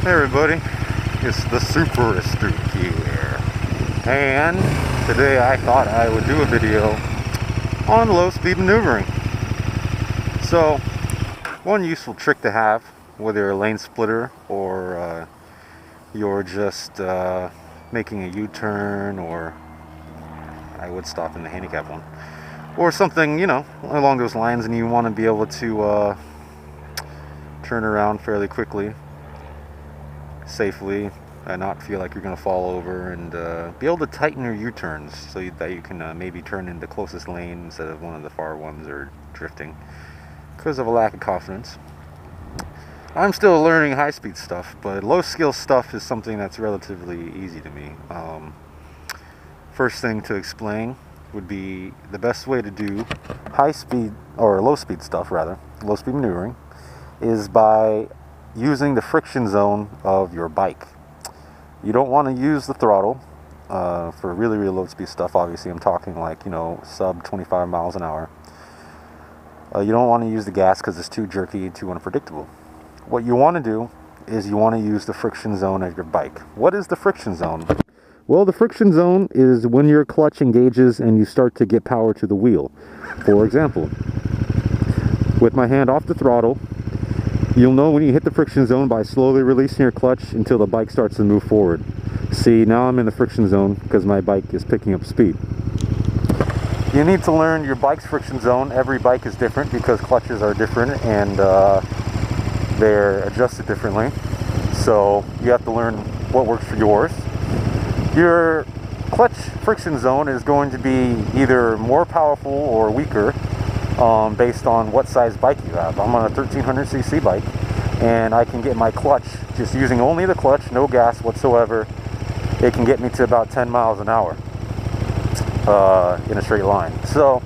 Hey everybody, it's the Super Astute here, and today I thought I would do a video on low speed maneuvering. So, one useful trick to have, whether you're a lane splitter or you're just making a U-turn, or I would stop in the handicap one, or something, along those lines, and you want to be able to turn around fairly quickly, safely, and not feel like you're going to fall over, and be able to tighten your U-turns so that you can maybe turn in the closest lane instead of one of the far ones, or drifting because of a lack of confidence. I'm still learning high-speed stuff, but low-skill stuff is something that's relatively easy to me. First thing to explain would be the best way to do high-speed, or low-speed stuff rather, low-speed maneuvering, is by using the friction zone of your bike. You don't want to use the throttle for really low speed stuff. Obviously, I'm talking like, sub 25 miles an hour. You don't want to use the gas because it's too jerky, too unpredictable. What you want to do is you want to use the friction zone of your bike. What is the friction zone? Well, the friction zone is when your clutch engages and you start to get power to the wheel. For example, with my hand off the throttle, you'll know when you hit the friction zone by slowly releasing your clutch until the bike starts to move forward. See, now I'm in the friction zone because my bike is picking up speed. You need to learn your bike's friction zone. Every bike is different because clutches are different and they're adjusted differently. So you have to learn what works for yours. Your clutch friction zone is going to be either more powerful or weaker based on what size bike you have. I'm on a 1300cc bike, and I can get my clutch, just using only the clutch, no gas whatsoever, it can get me to about 10 miles an hour in a straight line. So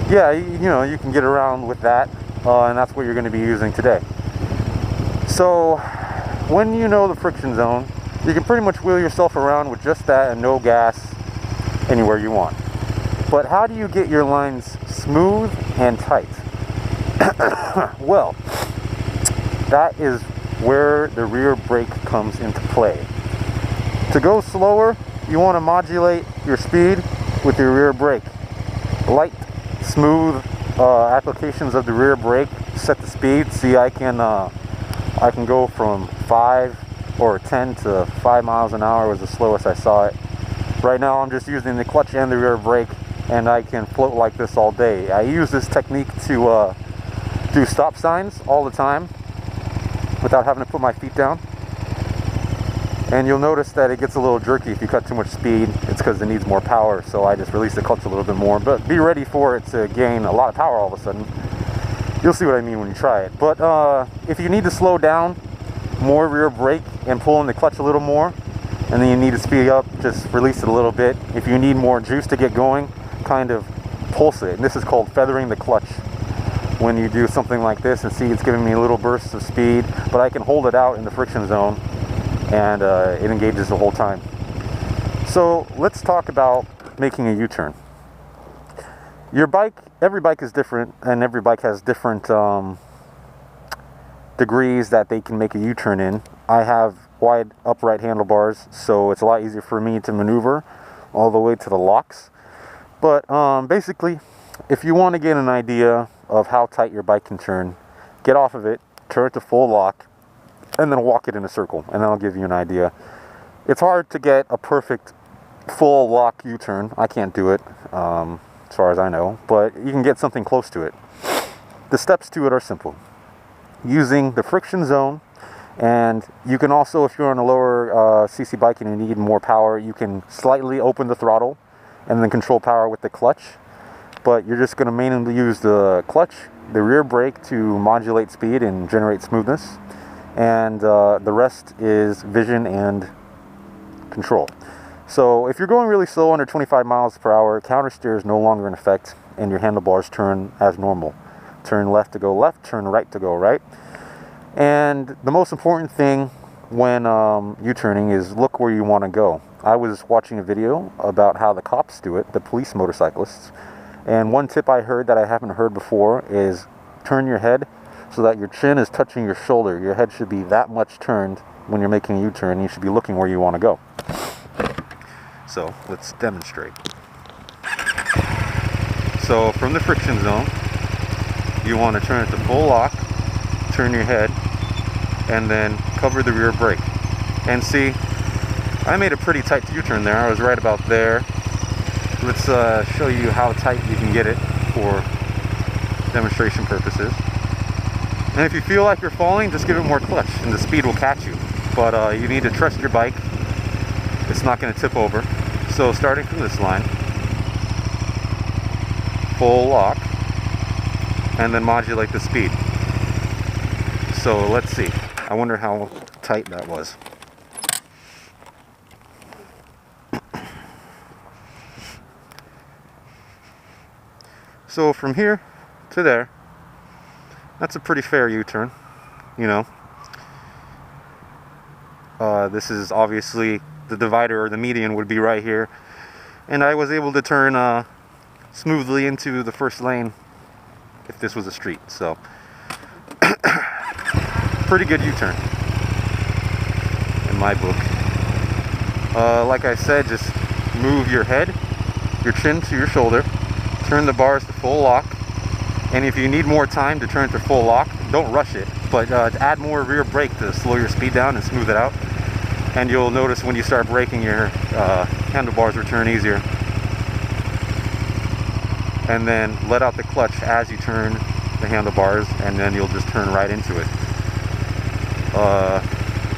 yeah, you can get around with that, and that's what you're going to be using today. So when you know the friction zone, you can pretty much wheel yourself around with just that and no gas anywhere you want. But how do you get your lines smooth and tight? Well, that is where the rear brake comes into play. To go slower, you want to modulate your speed with your rear brake. Light, smooth applications of the rear brake set the speed. See, I can go from 5 or 10 to 5 miles an hour was the slowest I saw it. Right now I'm just using the clutch and the rear brake, and I can float like this all day. I use this technique to do stop signs all the time without having to put my feet down. And you'll notice that it gets a little jerky if you cut too much speed. It's because it needs more power, so I just release the clutch a little bit more. But be ready for it to gain a lot of power all of a sudden. You'll see what I mean when you try it. But if you need to slow down, more rear brake and pull in the clutch a little more. And then you need to speed up, just release it a little bit. If you need more juice to get going, kind of pulse it. And this is called feathering the clutch. When you do something like this, and see, it's giving me little bursts of speed, but I can hold it out in the friction zone, and it engages the whole time. So let's talk about making a U-turn. Your bike, every bike is different, and every bike has different degrees that they can make a U-turn in. I have wide upright handlebars, so it's a lot easier for me to maneuver all the way to the locks. But basically, if you want to get an idea of how tight your bike can turn, get off of it, turn it to full lock, and then walk it in a circle, and that'll give you an idea. It's hard to get a perfect full lock U-turn. I can't do it, as far as I know, but you can get something close to it. The steps to it are simple. Using the friction zone, and you can also, if you're on a lower cc bike and you need more power, you can slightly open the throttle and then control power with the clutch. But you're just going to mainly use the clutch, the rear brake to modulate speed and generate smoothness, and the rest is vision and control. So if you're going really slow, under 25 miles per hour, counter steer is no longer in effect, and your handlebars turn as normal. Turn left to go left, turn right to go right. And the most important thing when U-turning is look where you want to go. I was watching a video about how the cops do it, the police motorcyclists, and one tip I heard that I haven't heard before is turn your head so that your chin is touching your shoulder. Your head should be that much turned when you're making a U-turn. You should be looking where you want to go. So let's demonstrate. So from the friction zone, you want to turn it to full lock, turn your head, and then cover the rear brake. And see, I made a pretty tight U-turn there. I was right about there. Let's show you how tight you can get it for demonstration purposes. And if you feel like you're falling, just give it more clutch and the speed will catch you. But you need to trust your bike. It's not going to tip over. So starting from this line, full lock, and then modulate the speed. So let's see. I wonder how tight that was. So from here to there, that's a pretty fair U-turn, you know. This is obviously the divider, or the median would be right here. And I was able to turn smoothly into the first lane if this was a street. So, pretty good U-turn in my book. Like I said, just move your head, your chin to your shoulder, turn the bars to full lock, and if you need more time to turn to full lock, don't rush it, but add more rear brake to slow your speed down and smooth it out. And you'll notice when you start braking, your handlebars will turn easier. And then let out the clutch as you turn the handlebars, and then you'll just turn right into it.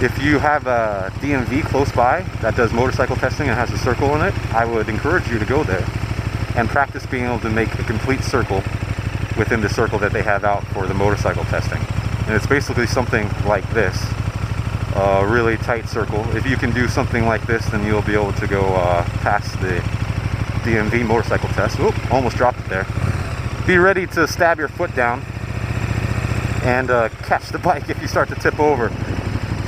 If you have a DMV close by that does motorcycle testing and has a circle in it, I would encourage you to go there and practice being able to make a complete circle within the circle that they have out for the motorcycle testing. And it's basically something like this, a really tight circle. If you can do something like this, then you'll be able to go past the DMV motorcycle test. Oop, almost dropped it there. Be ready to stab your foot down and catch the bike if you start to tip over.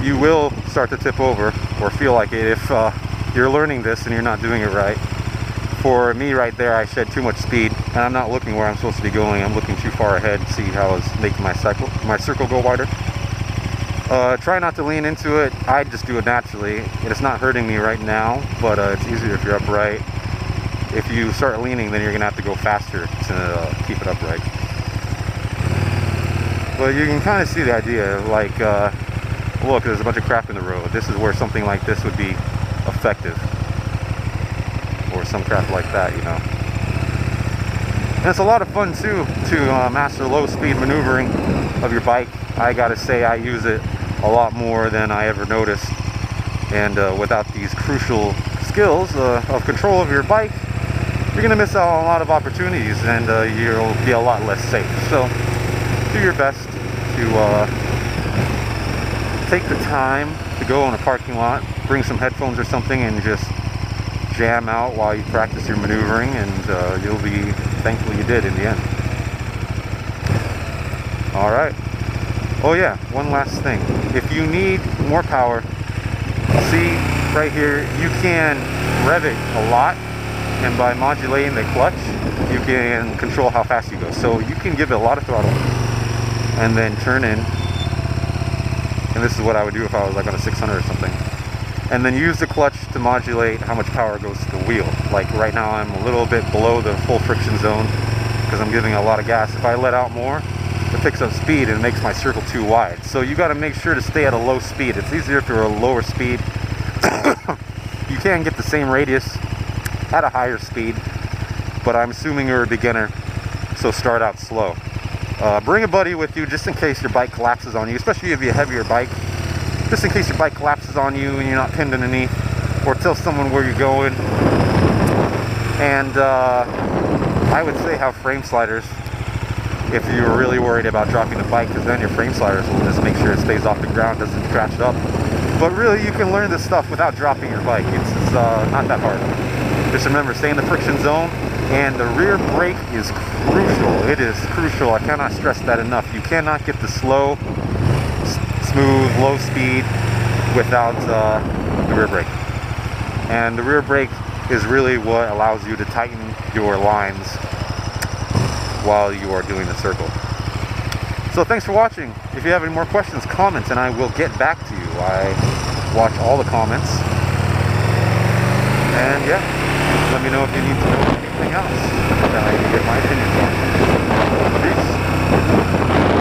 You will start to tip over, or feel like it, if you're learning this and you're not doing it right. For me right there, I shed too much speed, and I'm not looking where I'm supposed to be going. I'm looking too far ahead to see how I was making my circle go wider. Try not to lean into it. I just do it naturally. It's not hurting me right now, but it's easier if you're upright. If you start leaning, then you're gonna have to go faster to keep it upright. But you can kind of see the idea. Like, look, there's a bunch of crap in the road. This is where something like this would be effective, or some crap like that, you know. And it's a lot of fun too to master low speed maneuvering of your bike. I gotta say, I use it a lot more than I ever noticed. And without these crucial skills of control of your bike, you're gonna miss out on a lot of opportunities, and you'll be a lot less safe. So do your best to take the time to go in a parking lot, bring some headphones or something, and just jam out while you practice your maneuvering, and you'll be thankful you did in the end. Alright. Oh yeah, one last thing. If you need more power, see right here, you can rev it a lot, and by modulating the clutch, you can control how fast you go. So you can give it a lot of throttle, and then turn in. And this is what I would do if I was like on a 600 or something. And then use the clutch to modulate how much power goes to the wheel. Like right now I'm a little bit below the full friction zone because I'm giving a lot of gas. If I let out more, it picks up speed and makes my circle too wide. So you got to make sure to stay at a low speed. It's easier if you're a lower speed. You can get the same radius at a higher speed, but I'm assuming you're a beginner, so start out slow. Bring a buddy with you just in case your bike collapses on you, especially if you have a heavier bike. Just in case your bike collapses on you and you're not pinned underneath, or tell someone where you're going. And I would say have frame sliders if you're really worried about dropping the bike, because then your frame sliders will just make sure it stays off the ground, doesn't scratch it up. But really, you can learn this stuff without dropping your bike. It's not that hard. Just remember, stay in the friction zone, and the rear brake is crucial. It is crucial. I cannot stress that enough. You cannot get the slow, smooth, low speed without the rear brake. And the rear brake is really what allows you to tighten your lines while you are doing the circle. So thanks for watching. If you have any more questions, comments, and I will get back to you. I watch all the comments. And yeah, let me know if you need to know anything else. I can get my opinion.